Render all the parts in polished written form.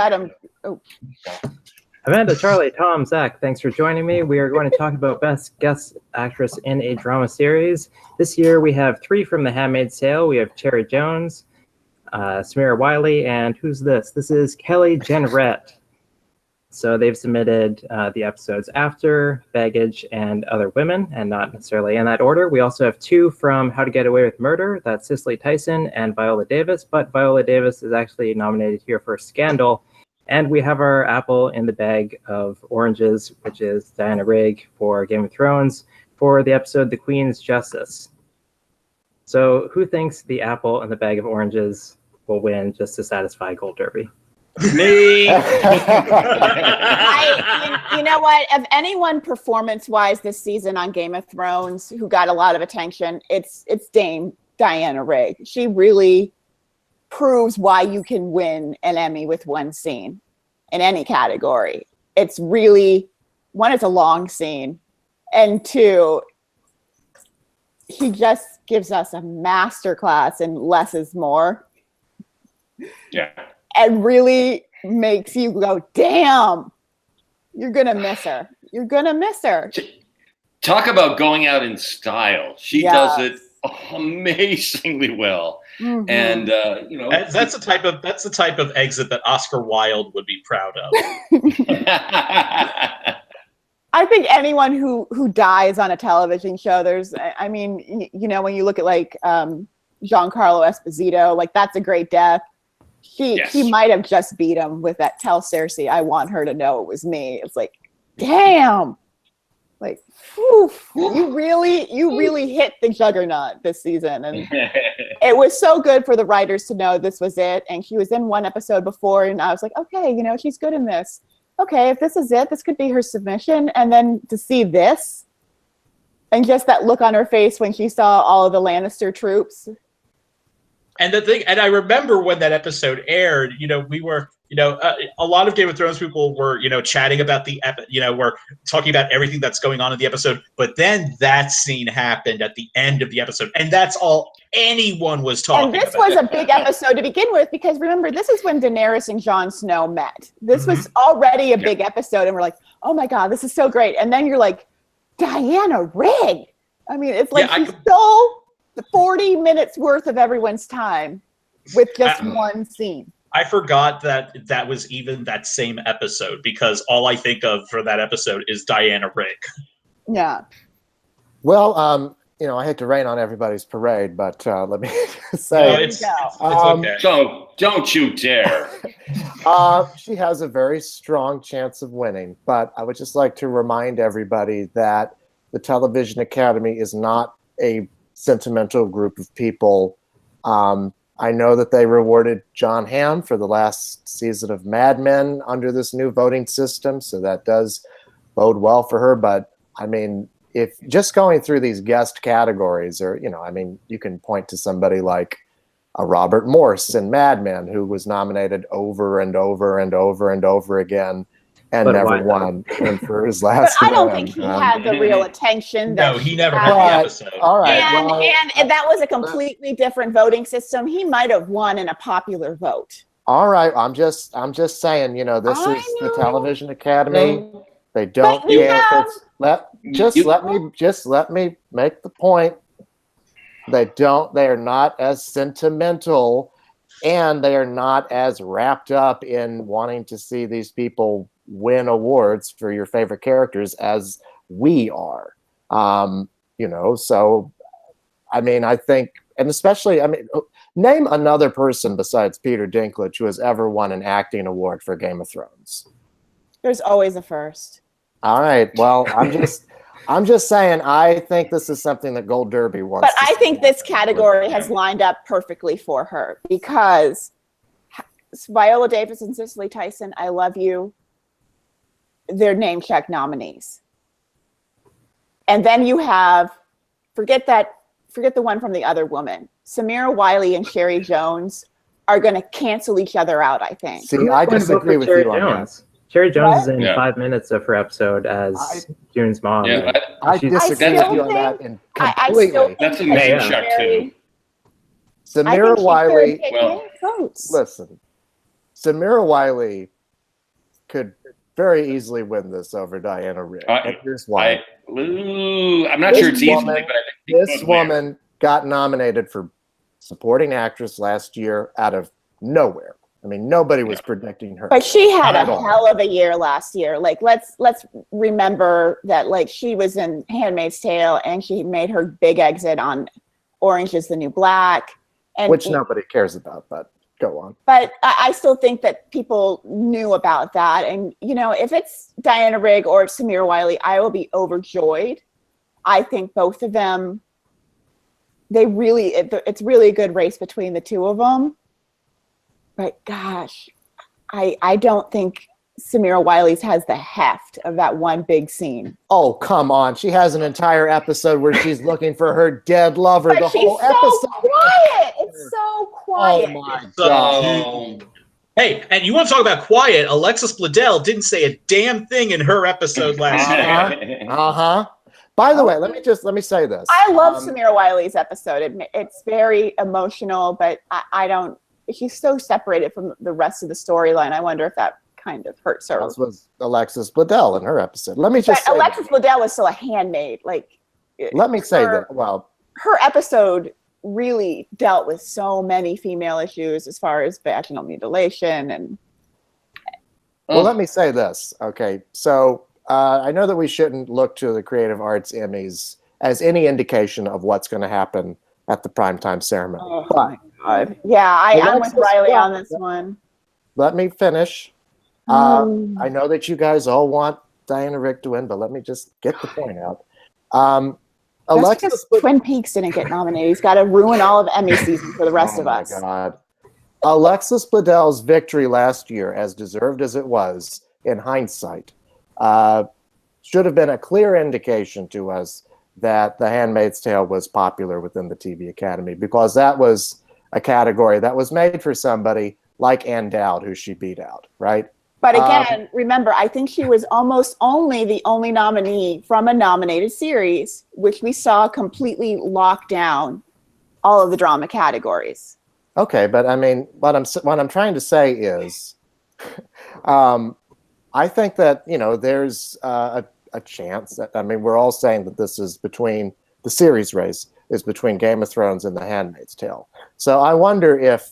Adam. Oh. Amanda, Charlie, Tom, Zach, thanks for joining me. We are going to talk about Best Guest Actress in a Drama Series. This year we have 3 from The Handmaid's Tale. We have Cherry Jones, Samira Wiley, and who's this? This is Kelly Jenrette. So they've submitted the episodes After, Baggage, and Other Women, and not necessarily in that order. We also have 2 from How to Get Away with Murder. That's Cicely Tyson and Viola Davis, but Viola Davis is actually nominated here for Scandal. And we have our apple in the bag of oranges, which is Diana Rigg for Game of Thrones for the episode The Queen's Justice. So who thinks the apple in the bag of oranges will win just to satisfy Gold Derby? Me. You know what? Of anyone performance-wise this season on Game of Thrones who got a lot of attention, it's Dame Diana Rigg. She really proves why you can win an Emmy with one scene in any category. It's really, 1, it's a long scene, and 2, he just gives us a masterclass in less is more. Yeah. And really makes you go, damn, you're gonna miss her. You're gonna miss her. Talk about going out in style. She does it amazingly well. Mm-hmm. And that's the type of exit that Oscar Wilde would be proud of. I think anyone who dies on a television show, when you look at like Giancarlo Esposito, like that's a great death. He might have just beat him with that "Tell Cersei I want her to know it was me." It's like, damn, like, whew, you really hit the juggernaut this season, and it was so good for the writers to know this was it. And she was in one episode before, and I was like, okay, she's good in this. Okay, if this is it, this could be her submission. And then to see this, and just that look on her face when she saw all of the Lannister troops. And I remember when that episode aired, we were, a lot of Game of Thrones people were, chatting about we're talking about everything that's going on in the episode. But then that scene happened at the end of the episode. And that's all anyone was talking about. And this was a big episode to begin with, because remember, this is when Daenerys and Jon Snow met. This was already a big episode. And we're like, oh my God, this is so great. And then you're like, Diana Rigg. I mean, it's like she stole 40 minutes worth of everyone's time with just one scene. I forgot that was even that same episode, because all I think of for that episode is Diana Rigg. Yeah. Well, I hate to rain on everybody's parade, but let me say, it's okay. So don't you dare. She has a very strong chance of winning, but I would just like to remind everybody that the Television Academy is not a sentimental group of people. I know that they rewarded Jon Hamm for the last season of Mad Men under this new voting system, so that does bode well for her. But I mean, if just going through these guest categories, or you can point to somebody like Robert Morse in Mad Men, who was nominated over and over and over and over again, and never won for his last. But I don't think he had the real attention. No, he never had the episode. All right, and that was a completely different voting system. He might have won in a popular vote. All right, I'm just saying. This is the Television Academy. They don't care if it's let me make the point. They are not as sentimental, and they are not as wrapped up in wanting to see these people win awards for your favorite characters as we are. So I mean, I think, and especially, name another person besides Peter Dinklage who has ever won an acting award for Game of Thrones. There's always a first. All right. Well, I'm just saying, I think this is something that Gold Derby wants. But I think this category has lined up perfectly for her, because Viola Davis and Cicely Tyson, I love you. They're name check nominees. And then you have, forget the one from The Other Woman. Samira Wiley and Cherry Jones are going to cancel each other out, I think. See, I disagree with you on that. Cherry Jones is in 5 minutes of her episode as June's mom. Yeah, I disagree with you on that completely. That's a name check too. Samira Wiley, listen. Samira Wiley could very easily win this over Diana Rigg. And here's why. I'm not sure it's easily, but I think this woman got nominated for supporting actress last year out of nowhere. I mean, nobody was predicting her. But she had a hell of a year last year. Like, let's remember that, like, she was in Handmaid's Tale and she made her big exit on Orange is the New Black. And which nobody cares about, but go on. But I still think that people knew about that. And, you know, if it's Diana Rigg or Samira Wiley, I will be overjoyed. I think both of them, it's really a good race between the two of them. But gosh, I don't think Samira Wiley's has the heft of that one big scene. Oh, come on. She has an entire episode where she's looking for her dead lover. But whole so episode. Quiet. It's so quiet. Oh my God. Hey, and you want to talk about quiet? Alexis Bledel didn't say a damn thing in her episode last year. By the way, let me say this. I love Samira Wiley's episode. It's very emotional, but I don't. She's so separated from the rest of the storyline. I wonder if that kind of hurts her. This was Alexis Bledel in her episode. Let me just say Alexis Bledel was still a handmaid. Like, let me say that. Well, her episode really dealt with so many female issues as far as vaginal mutilation and. Well, let me say this. Okay, so I know that we shouldn't look to the Creative Arts Emmys as any indication of what's going to happen at the primetime ceremony. Oh my God! Yeah, I'm with Riley on this one. Let me finish. I know that you guys all want Diana Rigg to win, but let me just get the point out. Alexis Twin Peaks didn't get nominated. He's got to ruin all of Emmy season for the rest of us. Oh my God. Alexis Bledel's victory last year, as deserved as it was in hindsight, should have been a clear indication to us that The Handmaid's Tale was popular within the TV Academy, because that was a category that was made for somebody like Ann Dowd, who she beat out, right? But again, remember, I think she was almost the only nominee from a nominated series, which we saw completely lock down all of the drama categories. Okay, but I mean, what I'm trying to say is, I think that, you know, there's a chance that, I mean, we're all saying that this is between the series race is between Game of Thrones and The Handmaid's Tale. So I wonder if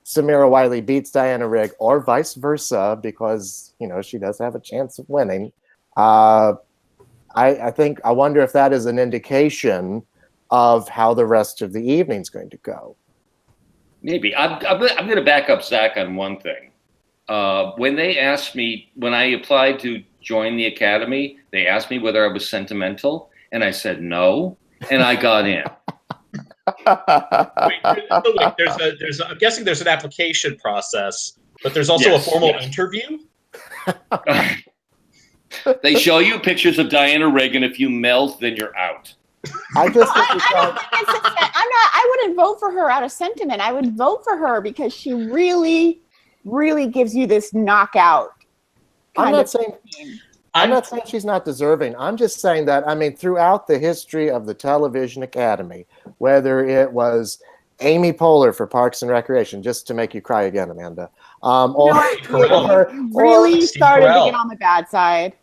Samira Wiley beats Diana Rigg or vice versa, because, you know, she does have a chance of winning. I wonder if that is an indication of how the rest of the evening's going to go. Maybe. I'm going to back up Zach on one thing. When they asked me, when I applied to join the Academy, they asked me whether I was sentimental, and I said no, and I got in. Wait, I'm guessing there's an application process, but there's also a formal interview. They show you pictures of Diana Rigg, and if you melt, then you're out. I just think I wouldn't vote for her out of sentiment. I would vote for her because she really, really gives you this knockout. I'm not saying she's not deserving. I'm just saying that, I mean, throughout the history of the Television Academy, whether it was Amy Poehler for Parks and Recreation, just to make you cry again, Amanda, really started to get on the bad side.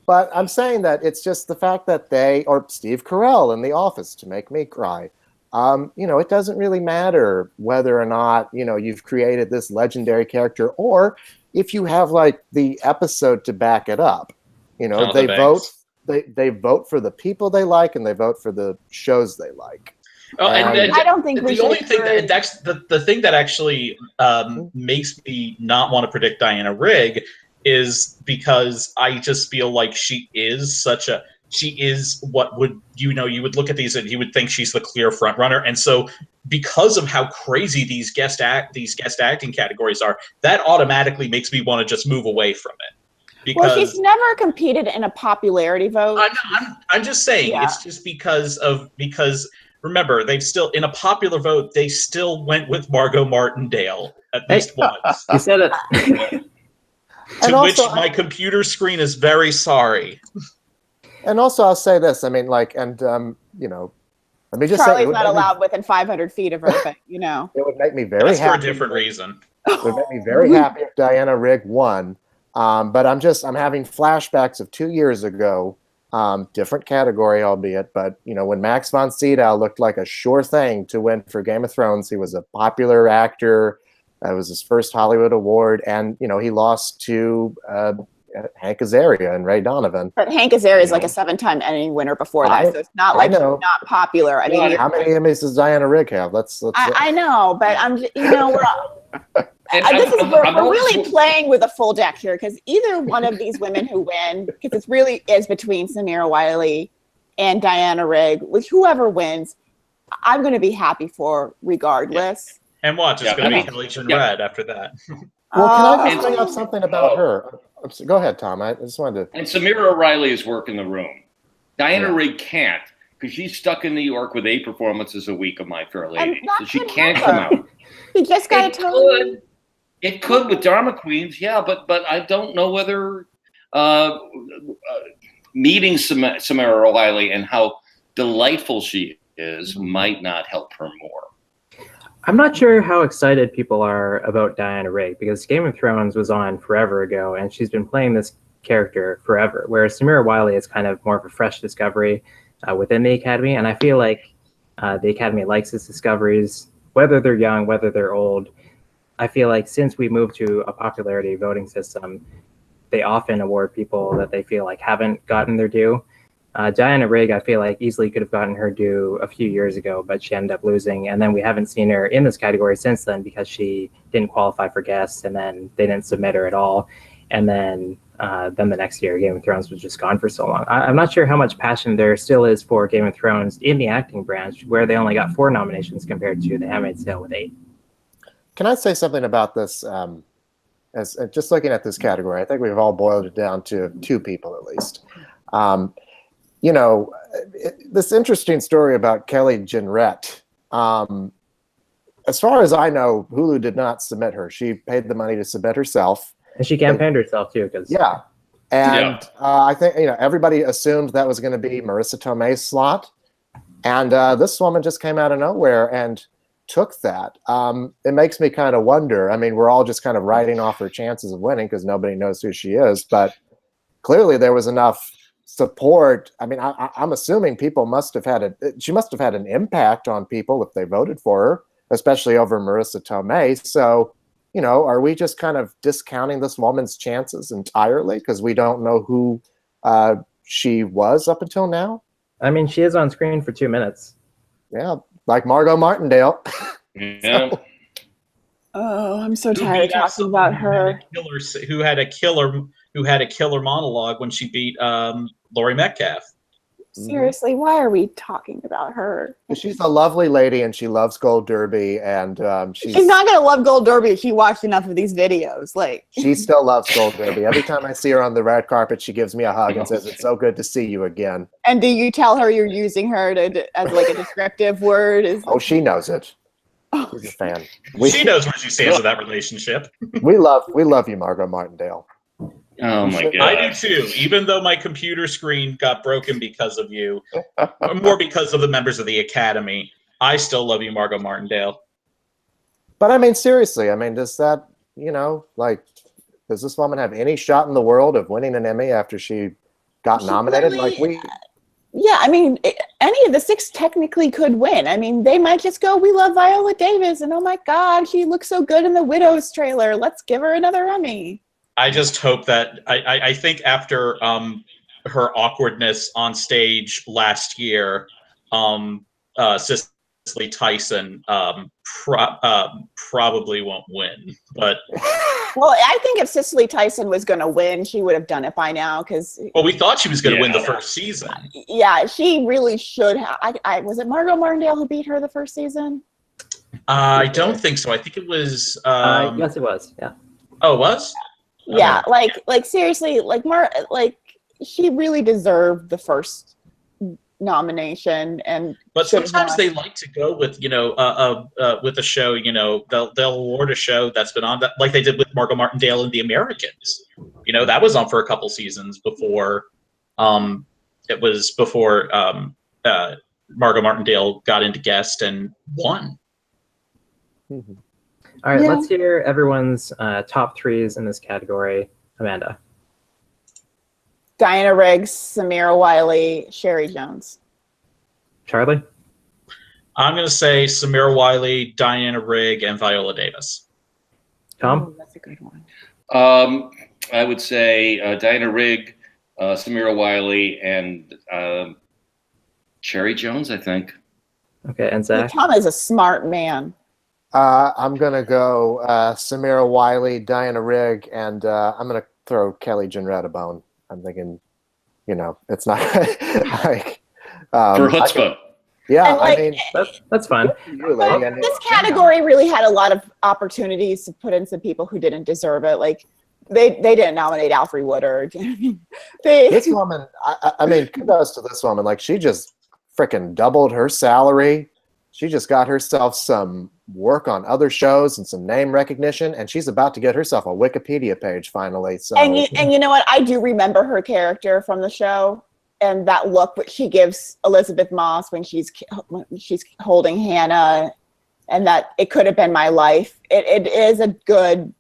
But I'm saying that it's just the fact that or Steve Carell in The Office, to make me cry. You know, it doesn't really matter whether or not, you know, you've created this legendary character, or if you have like the episode to back it up. You know, they vote for the people they like, and they vote for the shows they like. Oh, and I don't think the only thing that's the thing that actually makes me not want to predict Diana Rigg is because I just feel like she is what would, you know, you would look at these and you would think she's the clear front runner. And so because of how crazy these guest acting categories are, that automatically makes me want to just move away from it. Because she's never competed in a popularity vote. I'm just saying, it's just because remember, they've still, in a popular vote, they still went with Margot Martindale at least once. You said it. To which my computer screen is very sorry. And also, I'll say this. I mean, like, and you know, let me just say, Charlie's not allowed within 500 feet of her, but you know, it would make me very That's happy. for a different reason. It would make me very happy if Diana Rigg won. But I'm having flashbacks of 2 years ago, different category, albeit, but when Max von Sydow looked like a sure thing to win for Game of Thrones. He was a popular actor. It was his first Hollywood award, and he lost to Hank Azaria and Ray Donovan. But Hank Azaria is like a 7-time Emmy winner before that, so it's not like he's not popular. I mean, how many Emmys does Diana Rigg have? I know, but we're really playing with a full deck here, because either one of these women who win, because it really is between Samira Wiley and Diana Rigg, with whoever wins, I'm going to be happy for regardless. And watch, it's going to be Kelly Red after that. Well, can I just bring up something about her? Go ahead, Tom. I just wanted to. And Samira O'Reilly is working the room. Diana Rigg can't, because she's stuck in New York with 8 performances a week of My Fair Lady, so she can't come out. You just got to tell me. It could with Drama Queens, yeah, but I don't know whether meeting Samira O'Reilly and how delightful she is might not help her more. I'm not sure how excited people are about Diana Rigg, because Game of Thrones was on forever ago, and she's been playing this character forever, whereas Samira Wiley is kind of more of a fresh discovery within the Academy, and I feel like the Academy likes its discoveries, whether they're young, whether they're old. I feel like since we moved to a popularity voting system, they often award people that they feel like haven't gotten their due. Diana Rigg, I feel like easily could have gotten her due a few years ago, but she ended up losing. And then we haven't seen her in this category since then, because she didn't qualify for guests, and then they didn't submit her at all. And then the next year, Game of Thrones was just gone for so long. I'm not sure how much passion there still is for Game of Thrones in the acting branch, where they only got 4 nominations compared to The Handmaid's Tale with 8. Can I say something about this? As just looking at this category, I think we've all boiled it down to 2 people at least. This interesting story about Kelly Jenrette. As far as I know, Hulu did not submit her. She paid the money to submit herself. And she campaigned herself too, because I think everybody assumed that was going to be Marissa Tomei's slot, and this woman just came out of nowhere and took that. It makes me kind of wonder. I mean, we're all just kind of writing off her chances of winning because nobody knows who she is, but clearly there was enough support. I mean, I'm assuming people must have had she must have had an impact on people if they voted for her, especially over Marissa Tomei. So, are we just kind of discounting this woman's chances entirely because we don't know who she was up until now? I mean, she is on screen for 2 minutes. Yeah, like Margot Martindale. Yeah. Oh, I'm so tired of talking about her. Who had a killer monologue when she beat Laurie Metcalf. Seriously, why are we talking about her? She's a lovely lady, and she loves Gold Derby, and she's not gonna love Gold Derby if she watched enough of these videos. Like, she still loves Gold Derby. Every time I see her on the red carpet, she gives me a hug and says, "It's so good to see you again." And do you tell her you're using her as like a descriptive word? Oh, she knows it. She's a fan. She knows where she stands in that relationship. We love you, Margot Martindale. Oh my God. I do too, even though my computer screen got broken because of you, more because of the members of the Academy. I still love you, Margot Martindale. But I mean, seriously, does that, does this woman have any shot in the world of winning an Emmy after she got nominated? Yeah, any of the 6 technically could win. They might just go, "We love Viola Davis," and oh my God, she looks so good in the Widows trailer. Let's give her another Emmy. I just hope that I think after her awkwardness on stage last year, Cicely Tyson probably won't win. But well, I think if Cicely Tyson was going to win, she would have done it by now. Well, we thought she was going to win the first season. Yeah, she really should have. Was it Margot Martindale who beat her the first season? I don't think so. I think it was. Yes, it was. Yeah. Oh, it was. Yeah, seriously, she really deserved the first nomination, but sometimes they like to go with with a show. They'll award a show that's been on that, like they did with Margot Martindale and The Americans. That was on for a couple seasons before. It was before Margot Martindale got into guest and won. Mm-hmm. All right, Yeah. let's hear everyone's top threes in this category. Amanda. Diana Rigg, Samira Wiley, Sherry Jones. Charlie? I'm going to say Samira Wiley, Diana Rigg, and Viola Davis. Tom? Ooh, that's a good one. I would say Diana Rigg, Samira Wiley, and Cherry Jones, I think. Okay, and Zach? Tom is a smart man. I'm going to go Samira Wiley, Diana Rigg, and I'm going to throw Kelly Jenrette a bone. I'm thinking, it's not like... For chutzpah. Yeah, And, like, I mean... That's fine. You, lady, I mean, This category really had a lot of opportunities to put in some people who didn't deserve it. Like, they didn't nominate Alfre Woodard. This woman, I mean, kudos to this woman. Like, she just freaking doubled her salary. She just got herself some work on other shows and some name recognition, and she's about to get herself a Wikipedia page finally. So, and you know what? I do remember her character from the show, and that look that she gives Elizabeth Moss when she's holding Hannah, and that it could have been my life. It is a good,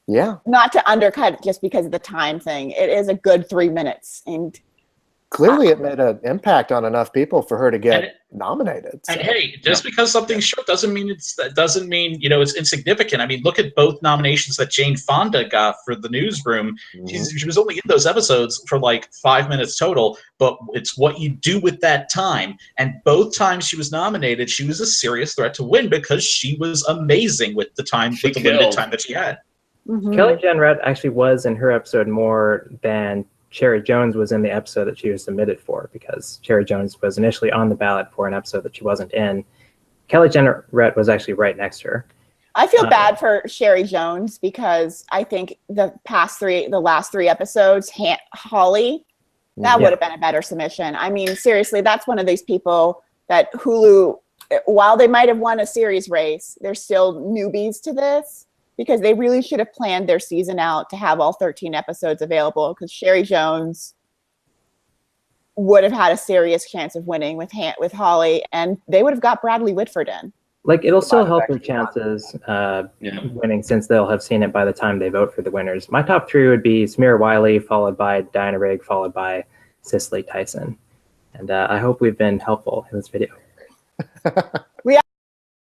yeah. not to undercut just because of the time thing. It is a good 3 minutes, and Clearly, it made an impact on enough people for her to get nominated. So. And hey, just because something's short doesn't mean it's insignificant. I mean, look at both nominations that Jane Fonda got for The Newsroom. Mhm. She was only in those episodes for like 5 minutes total, but it's what you do with that time. And both times she was nominated, she was a serious threat to win because she was amazing with the time, with the limited time that she had. Mhm. Kelly Jenrette actually was in her episode more than Cherry Jones was in the episode that she was submitted for, because Cherry Jones was initially on the ballot for an episode that she wasn't in. Kelly Jenrette was actually right next to her. I feel bad for Sherry Jones because I think the last three episodes, Holly, that would have been a better submission. I mean, seriously, that's one of these people that Hulu, while they might have won a series race, they're still newbies to this, because they really should have planned their season out to have all 13 episodes available, because Sherry Jones would have had a serious chance of winning with Holly, and they would have got Bradley Whitford in. Like, it'll still help their chances winning, since they'll have seen it by the time they vote for the winners. My top three would be Samira Wiley, followed by Diana Rigg, followed by Cicely Tyson. And I hope we've been helpful in this video.